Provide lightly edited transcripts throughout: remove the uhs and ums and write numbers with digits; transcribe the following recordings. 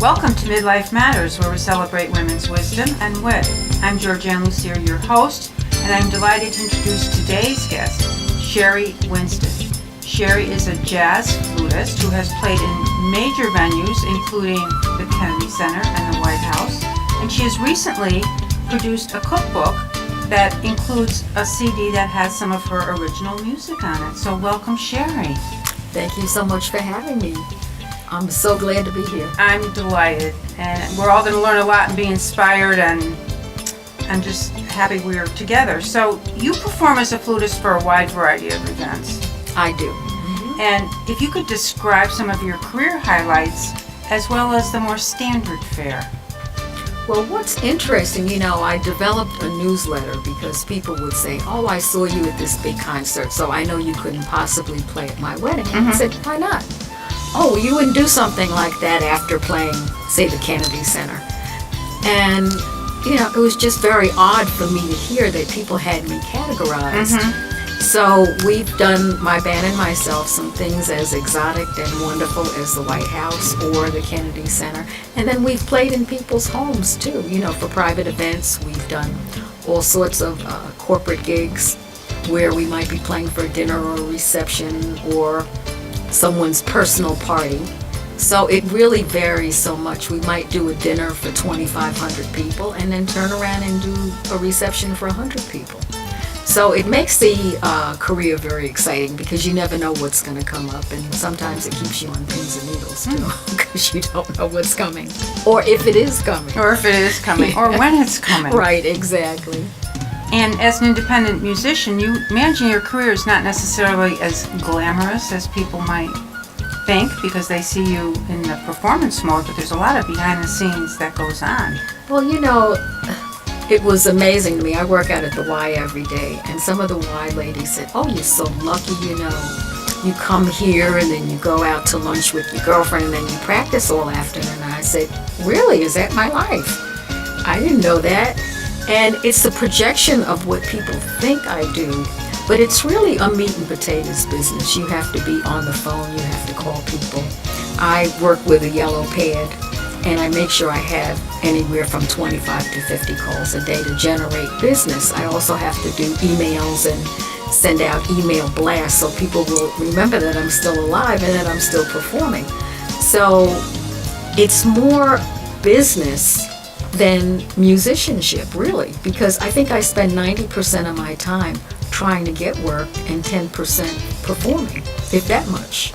Welcome to Midlife Matters, where we celebrate women's wisdom and wit. I'm Georgian Lussier, your host, and I'm delighted to introduce today's guest, Sherry Winston. Sherry is a jazz flutist who has played in major venues, including the Kennedy Center and the White House, and she has recently produced a cookbook that includes a CD that has some of her original music on it. So welcome, Sherry. Thank you so much for having me. I'm so glad to be here. I'm delighted, and we're all going to learn a lot and be inspired, and I'm just happy we're together. So you perform as a flutist for a wide variety of events. I do. And if you could describe some of your career highlights as well as the more standard fare. Well, what's interesting, I developed a newsletter because people would say, oh, I saw you at this big concert, so I know you couldn't possibly play at my wedding. And I said, why not? Oh, you wouldn't do something like that after playing, say, the Kennedy Center. And, it was just very odd for me to hear that people had me categorized. So we've done, my band and myself, some things as exotic and wonderful as the White House or the Kennedy Center. And then we've played in people's homes too, for private events. We've done all sorts of corporate gigs where we might be playing for a dinner or a reception or someone's personal party. So it really varies so much. We might do a dinner for 2,500 people and then turn around and do a reception for 100 people. So it makes the career very exciting because you never know what's going to come up, and sometimes it keeps you on pins and needles too because you don't know what's coming or if it is coming. Or when it's coming. Right, exactly. And as an independent musician, managing your career is not necessarily as glamorous as people might think because they see you in the performance mode, but there's a lot of behind the scenes that goes on. Well, it was amazing to me. I work out at the Y every day, and some of the Y ladies said, oh, you're so lucky, you come here and then you go out to lunch with your girlfriend and then you practice all afternoon. And I said, really, is that my life? I didn't know that. And it's the projection of what people think I do, but it's really a meat and potatoes business. You have to be on the phone, you have to call people. I work with a yellow pad, and I make sure I have anywhere from 25 to 50 calls a day to generate business. I also have to do emails and send out email blasts so people will remember that I'm still alive and that I'm still performing. So it's more business than musicianship, really, because I think I spend 90% of my time trying to get work and 10% performing, if that much.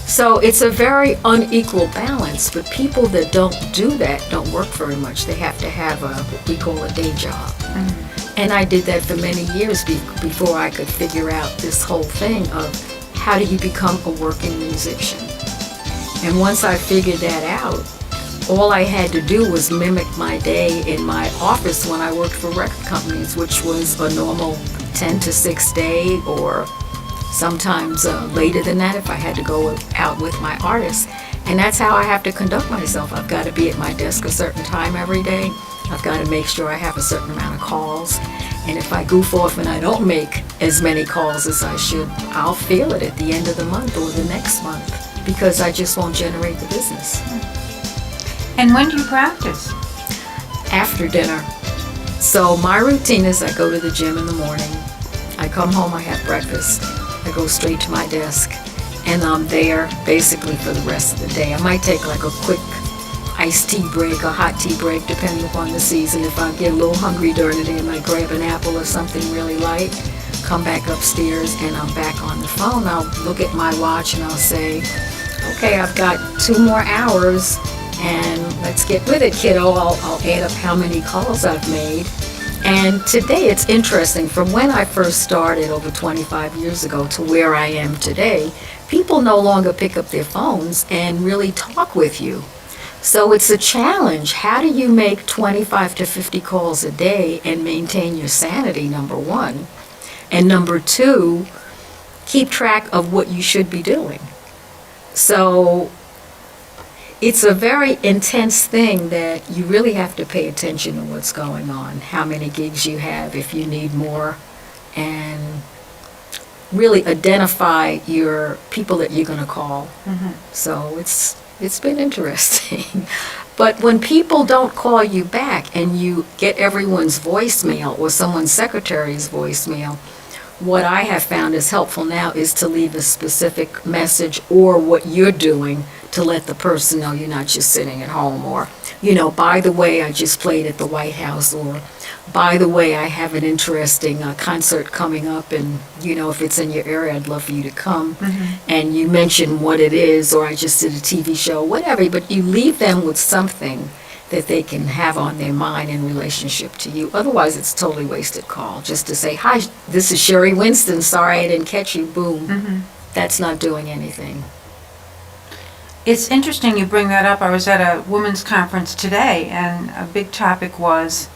So it's a very unequal balance, but people that don't do that don't work very much. They have to have what we call a day job. And I did that for many years before I could figure out this whole thing of how do you become a working musician. And once I figured that out, all I had to do was mimic my day in my office when I worked for record companies, which was a normal 10 to 6 day, or sometimes later than that if I had to go out with my artists. And that's how I have to conduct myself. I've got to be at my desk a certain time every day. I've got to make sure I have a certain amount of calls. And if I goof off and I don't make as many calls as I should, I'll feel it at the end of the month or the next month because I just won't generate the business. And when do you practice? After dinner. So my routine is I go to the gym in the morning. I come home, I have breakfast. I go straight to my desk, and I'm there basically for the rest of the day. I might take like a quick iced tea break or hot tea break, depending upon the season. If I get a little hungry during the day, I might grab an apple or something really light, come back upstairs, and I'm back on the phone. I'll look at my watch and I'll say, okay, I've got 2 more hours, and let's get with it, kiddo. I'll add up how many calls I've made. And today it's interesting, from when I first started over 25 years ago to where I am today, people no longer pick up their phones and really talk with you. So it's a challenge. How do you make 25 to 50 calls a day and maintain your sanity, number one? And number two, keep track of what you should be doing. So it's a very intense thing that you really have to pay attention to what's going on, how many gigs you have, if you need more, and really identify your people that you're going to call. So it's been interesting. But when people don't call you back and you get everyone's voicemail or someone's secretary's voicemail, what I have found is helpful now is to leave a specific message or what you're doing to let the person know you're not just sitting at home, or, by the way, I just played at the White House, or by the way, I have an interesting concert coming up, and, if it's in your area, I'd love for you to come. And you mention what it is, or I just did a TV show, whatever, but you leave them with something that they can have on their mind in relationship to you. Otherwise, it's totally wasted call. Just to say, hi, this is Sherry Winston, sorry I didn't catch you, boom. That's not doing anything. It's interesting you bring that up. I was at a women's conference today, and a big topic was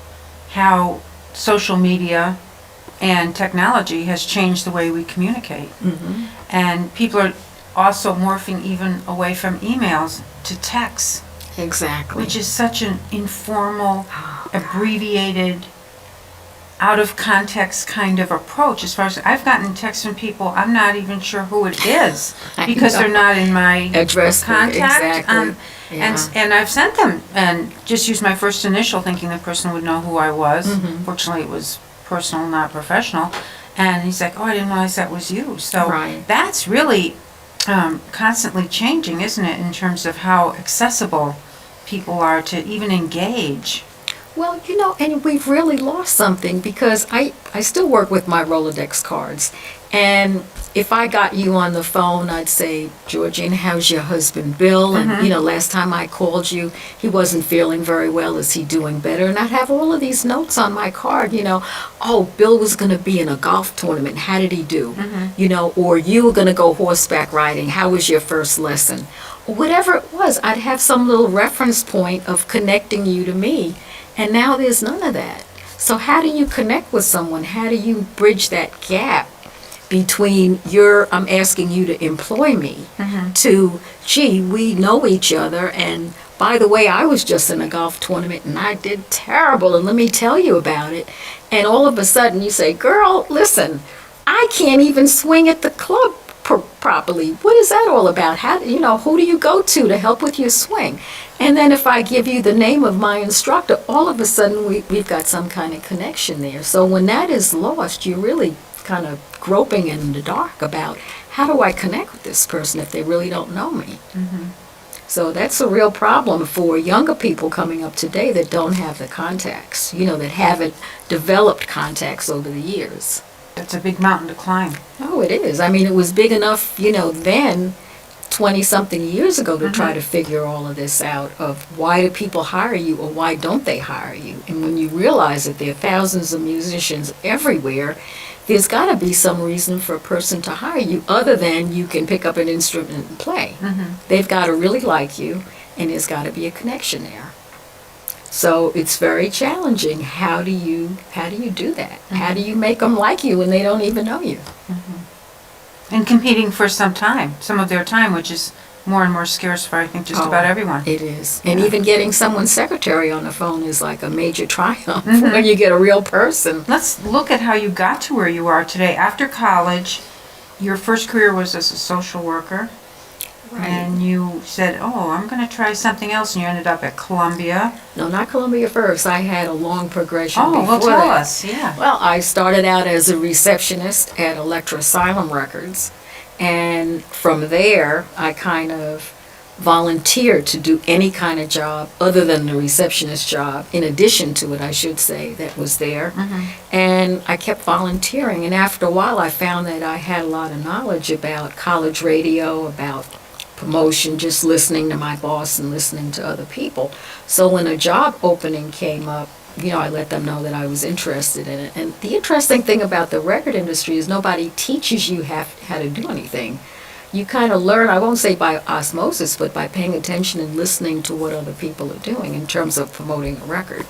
how social media and technology has changed the way we communicate. And people are also morphing even away from emails to texts. Exactly. Which is such an informal, abbreviated, out of context kind of approach. As far as I've gotten texts from people, I'm not even sure who it is because they're not in my address contact. Exactly. And I've sent them and just used my first initial, thinking the person would know who I was. Fortunately, it was personal, not professional. And he's like, "Oh, I didn't realize that was you." So that's really constantly changing, isn't it, in terms of how accessible people are to even engage? Well, and we've really lost something, because I still work with my Rolodex cards. And if I got you on the phone, I'd say, "Georgian, how's your husband Bill?" And, last time I called you, he wasn't feeling very well. Is he doing better? And I'd have all of these notes on my card, "Oh, Bill was going to be in a golf tournament. How did he do?" Or "You were going to go horseback riding. How was your first lesson?" Or whatever it was, I'd have some little reference point of connecting you to me. And now there's none of that. So how do you connect with someone? How do you bridge that gap between I'm asking you to employ me, to, gee, we know each other, and by the way, I was just in a golf tournament and I did terrible, and let me tell you about it. And all of a sudden you say, "Girl, listen, I can't even swing at the club properly. What is that all about? How, who do you go to help with your swing?" And then if I give you the name of my instructor, all of a sudden we've got some kind of connection there. So when that is lost, you're really kind of groping in the dark about, how do I connect with this person if they really don't know me? So that's a real problem for younger people coming up today that don't have the contacts, that haven't developed contacts over the years. That's a big mountain to climb. Oh, it is. I mean, it was big enough, then, 20-something years ago, to try to figure all of this out, of why do people hire you or why don't they hire you? And when you realize that there are thousands of musicians everywhere, there's got to be some reason for a person to hire you other than you can pick up an instrument and play. They've got to really like you, and there's got to be a connection there. So it's very challenging. How do you do that? How do you make them like you when they don't even know you? And competing for some of their time, which is more and more scarce for, I think, just about everyone. It is. And even getting someone's secretary on the phone is like a major triumph when you get a real person. Let's look at how you got to where you are today. After college, your first career was as a social worker. Right. And you said, "Oh, I'm going to try something else," and you ended up at Columbia. No, not Columbia first. I had a long progression before well, tell that. us, yeah. Well, I started out as a receptionist at Electra Asylum Records, and from there, I kind of volunteered to do any kind of job other than the receptionist job, in addition to it, I should say, that was there. And I kept volunteering, and after a while, I found that I had a lot of knowledge about college radio, about promotion, just listening to my boss and listening to other people. So when a job opening came up, I let them know that I was interested in it. And the interesting thing about the record industry is nobody teaches you how to do anything. You kind of learn, I won't say by osmosis, but by paying attention and listening to what other people are doing in terms of promoting a record.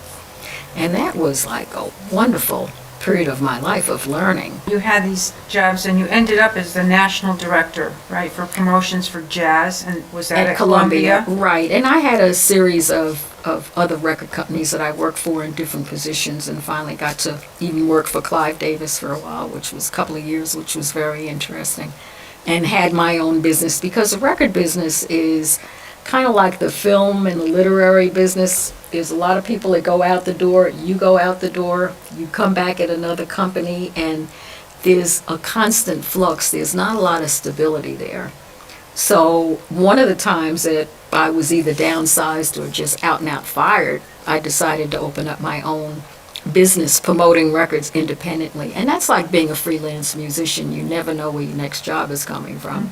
And that was like a wonderful period of my life of learning. You had these jobs and you ended up as the national director, right, for promotions for jazz, and was that at Columbia? Right, and I had a series of other record companies that I worked for in different positions, and finally got to even work for Clive Davis for a while, which was a couple of years, which was very interesting, and had my own business, because the record business is kind of like the film and the literary business. There's a lot of people that go out the door, you go out the door, you come back at another company, and there's a constant flux. There's not a lot of stability there. So one of the times that I was either downsized or just out and out fired, I decided to open up my own business promoting records independently. And that's like being a freelance musician. You never know where your next job is coming from.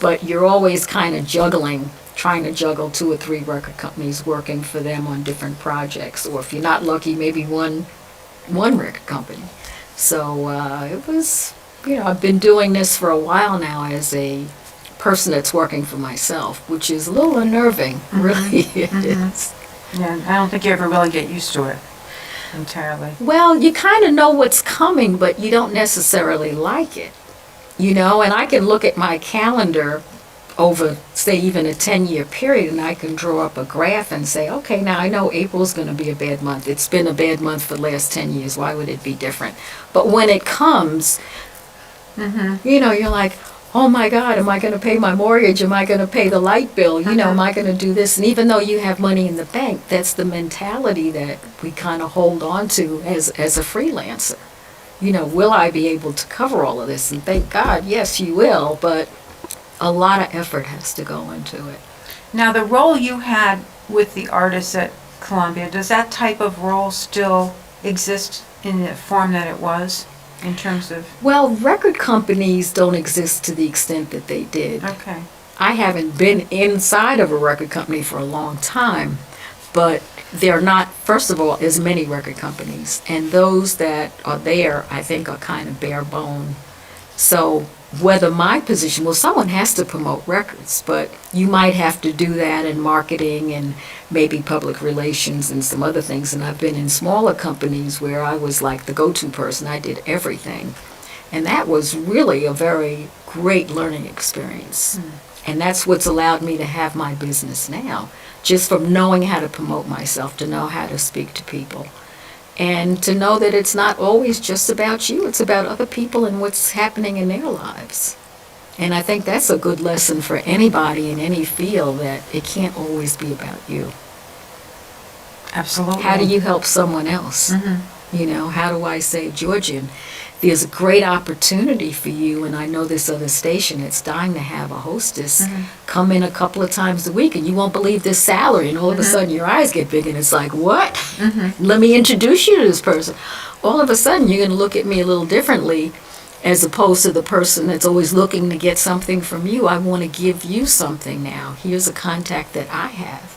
But you're always kind of juggling, trying to juggle 2 or 3 record companies, working for them on different projects. Or if you're not lucky, maybe one record company. So it was, I've been doing this for a while now as a person that's working for myself, which is a little unnerving, really it is. Yeah, I don't think you ever really get used to it entirely. Well, you kind of know what's coming, but you don't necessarily like it, and I can look at my calendar over, say, even a 10-year period, and I can draw up a graph and say, okay, now I know April's going to be a bad month. It's been a bad month for the last 10 years. Why would it be different? But when it comes, you're like, oh my God, am I going to pay my mortgage? Am I going to pay the light bill? Am I going to do this? And even though you have money in the bank, that's the mentality that we kind of hold on to as a freelancer. Will I be able to cover all of this? And thank God, yes, you will, but a lot of effort has to go into it. Now, the role you had with the artists at Columbia, does that type of role still exist in the form that it was? In terms of... Well, record companies don't exist to the extent that they did. Okay. I haven't been inside of a record company for a long time, but there are not, first of all, as many record companies. And those that are there, I think, are kind of bare bone. So whether my position, well, someone has to promote records, but you might have to do that in marketing and maybe public relations and some other things. And I've been in smaller companies where I was like the go-to person. I did everything. And that was really a very great learning experience. And that's what's allowed me to have my business now, just from knowing how to promote myself, to know how to speak to people. And to know that it's not always just about you, it's about other people and what's happening in their lives. And I think that's a good lesson for anybody in any field, that it can't always be about you. Absolutely. How do you help someone else? How do I say, Georgian, there's a great opportunity for you, and I know this other station that's dying to have a hostess come in a couple of times a week, and you won't believe this salary, and all of a sudden your eyes get big, and it's like, what? Let me introduce you to this person. All of a sudden you're going to look at me a little differently, as opposed to the person that's always looking to get something from you. I want to give you something now. Here's a contact that I have.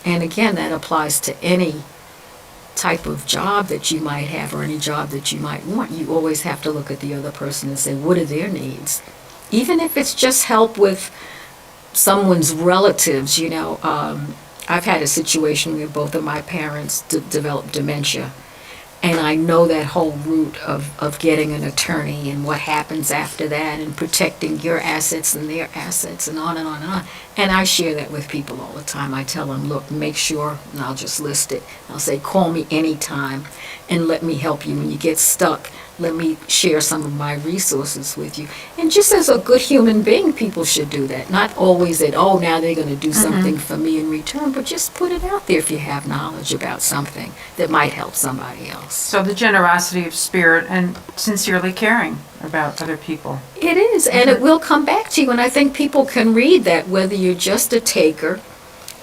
And again, that applies to any type of job that you might have or any job that you might want. You always have to look at the other person and say, what are their needs? Even if it's just help with someone's relatives, I've had a situation where both of my parents developed dementia. And I know that whole route of getting an attorney and what happens after that and protecting your assets and their assets and on and on and on. And I share that with people all the time. I tell them, look, make sure, and I'll just list it. I'll say, call me anytime and let me help you. When you get stuck, let me share some of my resources with you. And just as a good human being, people should do that. Not always that, oh, now they're going to do something for me in return, but just put it out there if you have knowledge about something that might help somebody else. So the generosity of spirit and sincerely caring about other people. It is, and it will come back to you. And I think people can read that, whether you're just a taker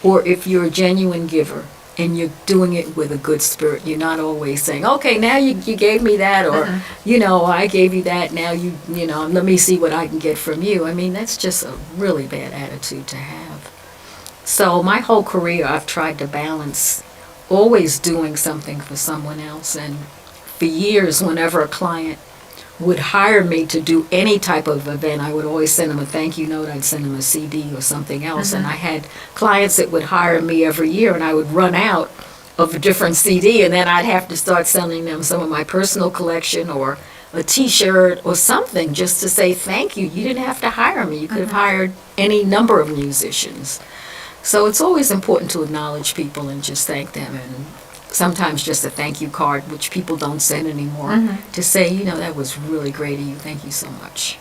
or if you're a genuine giver. And you're doing it with a good spirit. You're not always saying, okay, now you gave me that, or, I gave you that, now let me see what I can get from you. I mean, that's just a really bad attitude to have. So my whole career, I've tried to balance always doing something for someone else. And for years, whenever a client would hire me to do any type of event, I would always send them a thank you note. I'd send them a CD or something else. And I had clients that would hire me every year, and I would run out of a different CD, and then I'd have to start sending them some of my personal collection or a T-shirt or something, just to say thank you. You didn't have to hire me. You could have hired any number of musicians. So it's always important to acknowledge people and just thank them, and sometimes just a thank you card, which people don't send anymore, to say, that was really great of you. Thank you so much.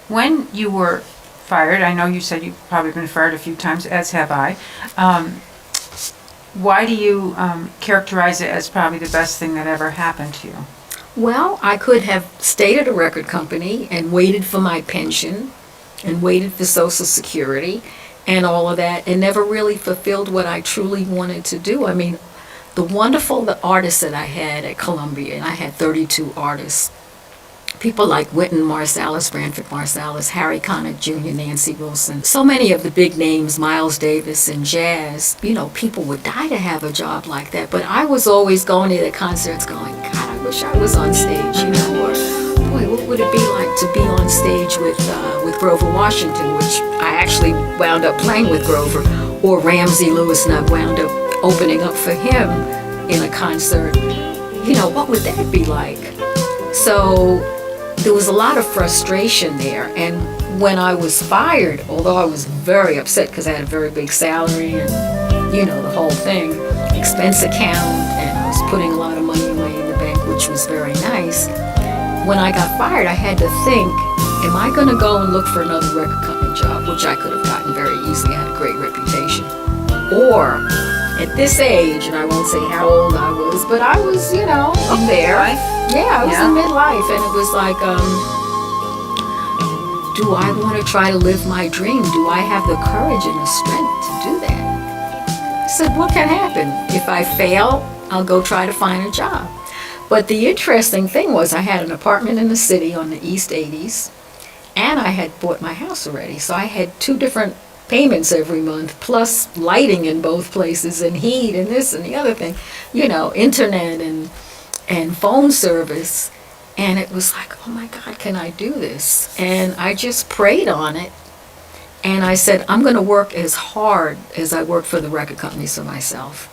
When you were fired. I know you said you've probably been fired a few times, as have I. Why do you characterize it as probably the best thing that ever happened to you? Well, I could have stayed at a record company and waited for my pension and waited for Social Security and all of that and never really fulfilled what I truly wanted to do. I mean, the artists that I had at Columbia, and I had 32 artists, people like Wynton Marsalis, Branford Marsalis, Harry Connick Jr., Nancy Wilson, so many of the big names, Miles Davis and jazz, people would die to have a job like that. But I was always going to the concerts going, God, I wish I was on stage, or boy, what would it be like to be on stage with Grover Washington, which I actually wound up playing with Grover, or Ramsey Lewis, and I wound up opening up for him in a concert. What would that be like? So there was a lot of frustration there. And when I was fired, although I was very upset because I had a very big salary and, the whole thing, expense account, and I was putting a lot of money away in the bank, which was very nice. When I got fired, I had to think, am I going to go and look for another record company job, which I could have gotten very easily. I had a great reputation. Or at this age, and I won't say how old I was, but I was, up there. Yeah, I was in midlife, and it was like, do I want to try to live my dream? Do I have the courage and the strength to do that? I said, what can happen? If I fail, I'll go try to find a job. But the interesting thing was I had an apartment in the city on the East 80s, and I had bought my house already. So I had 2 different payments every month, plus lighting in both places, and heat, and this and the other thing, internet and phone service. And it was like, oh my God, can I do this? And I just prayed on it. And I said, I'm going to work as hard as I worked for the record companies for myself.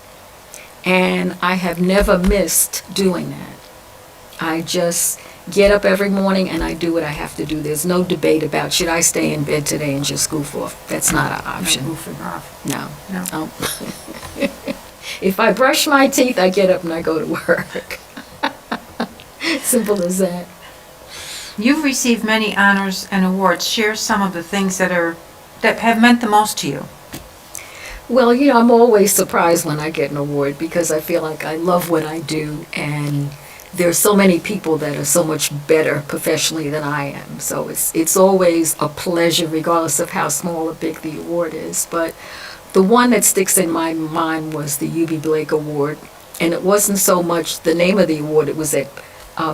And I have never missed doing that. I just get up every morning and I do what I have to do. There's no debate about should I stay in bed today and just goof off. That's not an option. Goofing off. No. No. If I brush my teeth, I get up and I go to work. Simple as that. You've received many honors and awards. Share some of the things that have meant the most to you. Well, I'm always surprised when I get an award because I feel like I love what I do, and there's so many people that are so much better professionally than I am. So it's always a pleasure, regardless of how small or big the award is. But the one that sticks in my mind was the U.B. Blake Award. And it wasn't so much the name of the award, it was that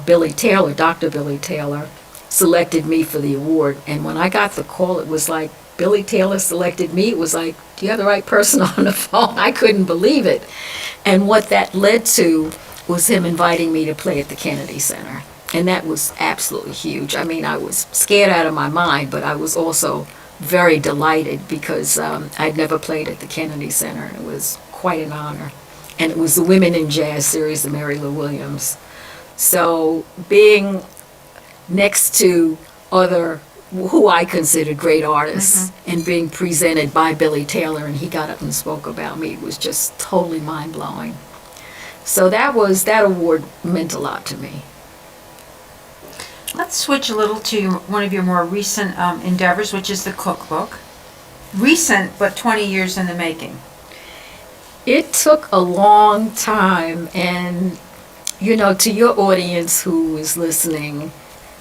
Billy Taylor, Dr. Billy Taylor, selected me for the award. And when I got the call, it was like, Billy Taylor selected me. It was like, do you have the right person on the phone? I couldn't believe it. And what that led to was him inviting me to play at the Kennedy Center. And that was absolutely huge. I mean, I was scared out of my mind, but I was also very delighted because I'd never played at the Kennedy Center. And it was quite an honor. And it was the Women in Jazz series of Mary Lou Williams. So being next to other who I considered great artists and being presented by Billy Taylor, and he got up and spoke about me, was just totally mind-blowing. So that award meant a lot to me. Let's switch a little to one of your more recent endeavors, which is the cookbook. Recent, but 20 years in the making. It took a long time, and to your audience who is listening,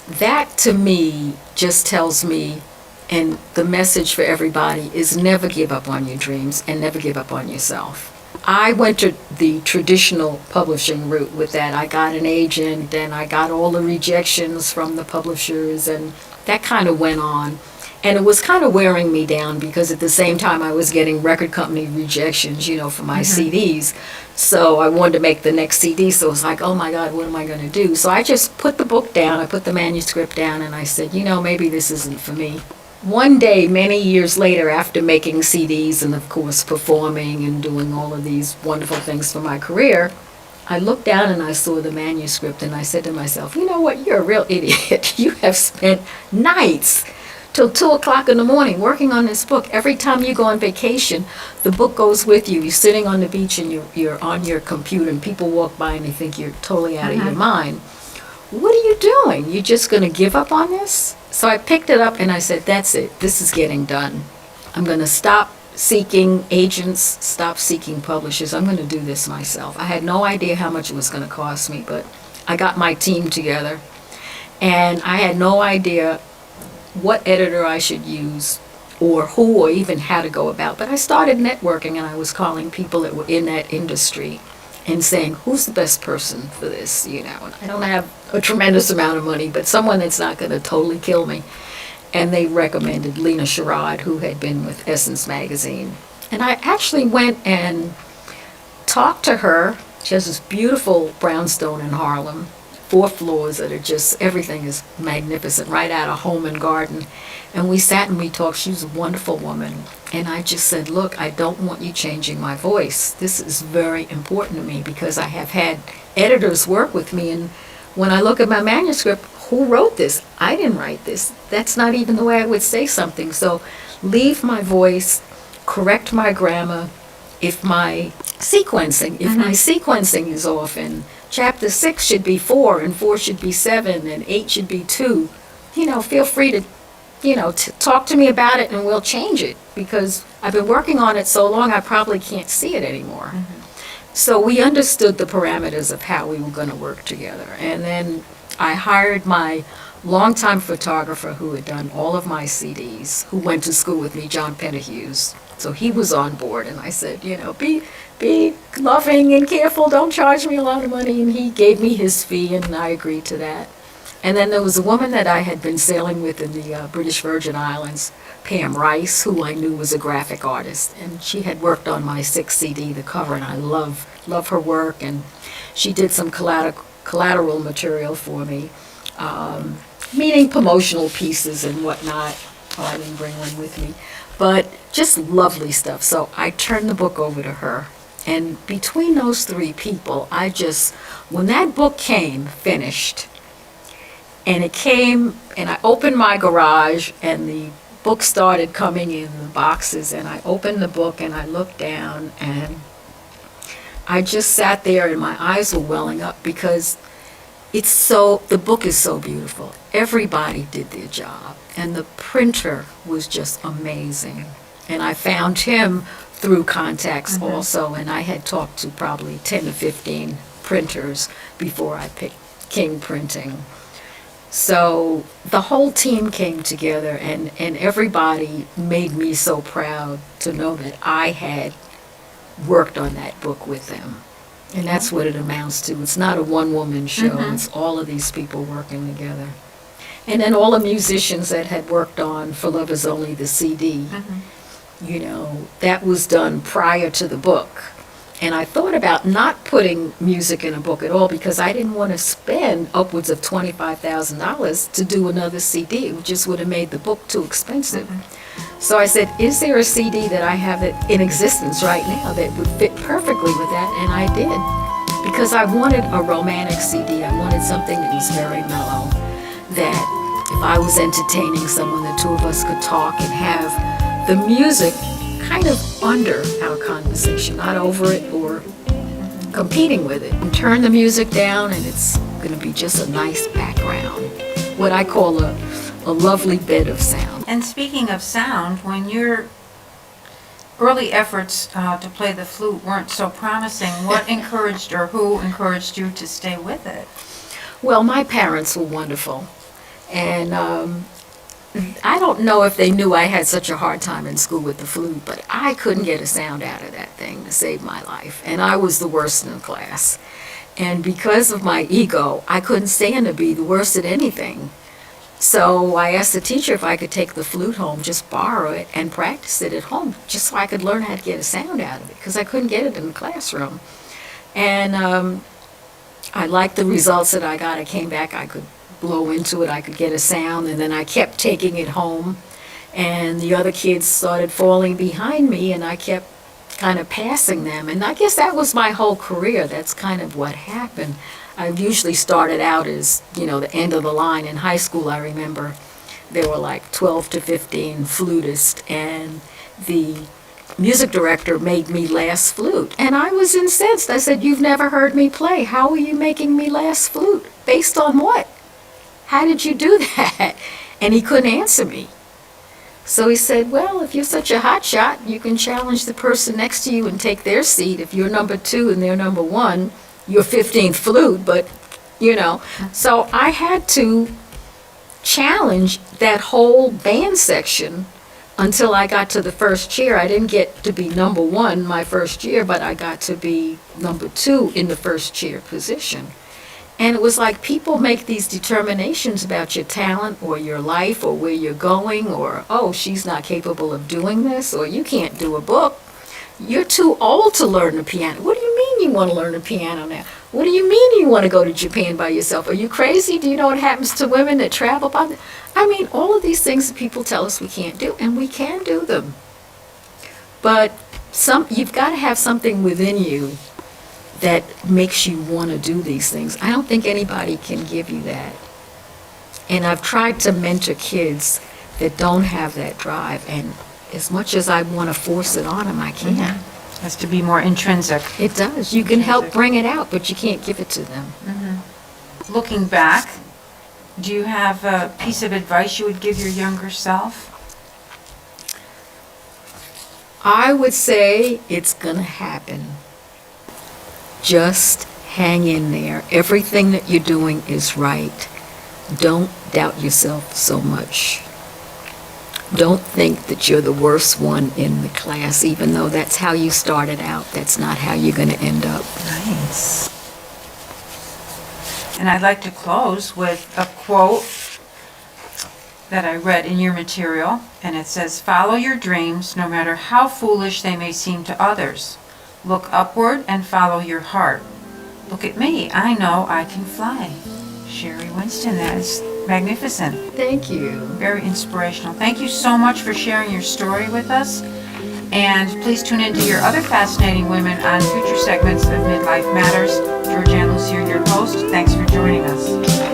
that to me just tells me, and the message for everybody is never give up on your dreams and never give up on yourself. I went to the traditional publishing route with that. I got an agent and I got all the rejections from the publishers, and that kind of went on. And it was kind of wearing me down because at the same time I was getting record company rejections, for my CDs. So I wanted to make the next CD. So it was like, oh my God, what am I going to do? So I just put the book down. I put the manuscript down and I said, maybe this isn't for me. One day, many years later, after making CDs and of course performing and doing all of these wonderful things for my career, I looked down and I saw the manuscript and I said to myself, you know what, you're a real idiot. You have spent nights till 2 o'clock in the morning working on this book. Every time you go on vacation, the book goes with you. You're sitting on the beach and you're on your computer and people walk by and they think you're totally out of your mind. what are you doing? You just going to give up on this? So I picked it up and I said, that's it. This is getting done. I'm going to stop seeking agents, stop seeking publishers. I'm going to do this myself. I had no idea how much it was going to cost me, but I got my team together, and I had no idea what editor I should use or who or even how to go about. But I started networking, and I was calling people that were in that industry and saying, who's the best person for this? You know, and I don't have a tremendous amount of money, but someone that's not going to totally kill me. And they recommended Lena Sherrod, who had been with Essence Magazine. And I actually went and talked to her. She has this beautiful brownstone in Harlem, 4 floors that are just, everything is magnificent, right out of Home and Garden. And we sat and we talked. She was a wonderful woman. And I just said, look, I don't want you changing my voice. This is very important to me because I have had editors work with me. And when I look at my manuscript, who wrote this? I didn't write this. That's not even the way I would say something. So leave my voice, correct my grammar. If my sequencing is off, and chapter 6 should be 4 and 4 should be 7 and 8 should be 2, you know, feel free to, you know, talk to me about it and we'll change it, because I've been working on it so long I probably can't see it anymore. So we understood the parameters of how we were going to work together. And then I hired my longtime photographer who had done all of my CDs, who went to school with me, John Pentahughes. So he was on board, and I said, you know, be loving and careful, don't charge me a lot of money. And he gave me his fee, and I agreed to that. And then there was a woman that I had been sailing with in the British Virgin Islands, Pam Rice, who I knew was a graphic artist. And she had worked on my 6th CD, The Cover, and I love her work. And she did some collateral material for me, meaning promotional pieces and whatnot. Oh, I didn't bring one with me. But just lovely stuff. So I turned the book over to her. And between those 3 people, when that book came, finished, and it came, and I opened my garage, and the book started coming in the boxes, and I opened the book, and I looked down, and I just sat there, and my eyes were welling up, because the book is so beautiful. Everybody did their job. And the printer was just amazing. And I found him through contacts also. And I had talked to probably 10 to 15 printers before I picked King Printing. So the whole team came together, and everybody made me so proud to know that I had worked on that book with them. And that's what it amounts to. It's not a one-woman show. It's all of these people working together. And then all the musicians that had worked on For Love Is Only the CD, you know, that was done prior to the book. And I thought about not putting music in a book at all, because I didn't want to spend upwards of $25,000 to do another CD. It just would have made the book too expensive. So I said, is there a CD that I have that in existence right now that would fit perfectly with that? And I did, because I wanted a romantic CD. I wanted something that was very mellow, that if I was entertaining someone, the 2 of us could talk and have the music kind of under our conversation, not over it or competing with it. And turn the music down, and it's going to be just a nice background, what I call a lovely bed of sound. And speaking of sound, when your early efforts to play the flute weren't so promising, what encouraged, or who encouraged you to stay with it? Well, my parents were wonderful. And I don't know if they knew I had such a hard time in school with the flute, but I couldn't get a sound out of that thing to save my life. And I was the worst in the class. And because of my ego, I couldn't stand to be the worst at anything. So I asked the teacher if I could take the flute home, just borrow it, and practice it at home, just so I could learn how to get a sound out of it, because I couldn't get it in the classroom. And I liked the results that I got. I came back, I could blow into it, I could get a sound, and then I kept taking it home, and the other kids started falling behind me, and I kept kind of passing them. And I guess that was my whole career. That's kind of what happened. I usually started out as, you know, the end of the line. In high school, I remember there were like 12 to 15 flutists, and the music director made me last flute. And I was incensed. I said, "You've never heard me play. How are you making me last flute?" Based on what? How did you do that? And he couldn't answer me. So he said, well, if you're such a hot shot, you can challenge the person next to you and take their seat. If you're number 2 and they're number 1, you're 15th flute, but, you know. So I had to challenge that whole band section until I got to the first chair. I didn't get to be number 1 my first year, but I got to be number 2 in the first chair position. And it was like people make these determinations about your talent or your life or where you're going, or, oh, she's not capable of doing this, or you can't do a book. You're too old to learn the piano. What do you mean you want to learn the piano now? What do you mean you want to go to Japan by yourself? Are you crazy? Do you know what happens to women that travel by? I mean, all of these things that people tell us we can't do, and we can do them. But you've got to have something within you that makes you want to do these things. I don't think anybody can give you that. And I've tried to mentor kids that don't have that drive, and as much as I want to force it on them, I can't. Mm-hmm. Has to be more intrinsic. It does. You can help bring it out, but you can't give it to them. Mm-hmm. Looking back, do you have a piece of advice you would give your younger self? I would say it's going to happen. Just hang in there. Everything that you're doing is right. Don't doubt yourself so much. Don't think that you're the worst one in the class, even though that's how you started out. That's not how you're going to end up. Nice. And I'd like to close with a quote that I read in your material, and it says, "Follow your dreams, no matter how foolish they may seem to others. Look upward and follow your heart. Look at me, I know I can fly." Sherry Winston, that is magnificent. Thank you. Very inspirational. Thank you so much for sharing your story with us. And please tune in to your other fascinating women on future segments of Midlife Matters. Georgian Lussier, your host. Thanks for joining us.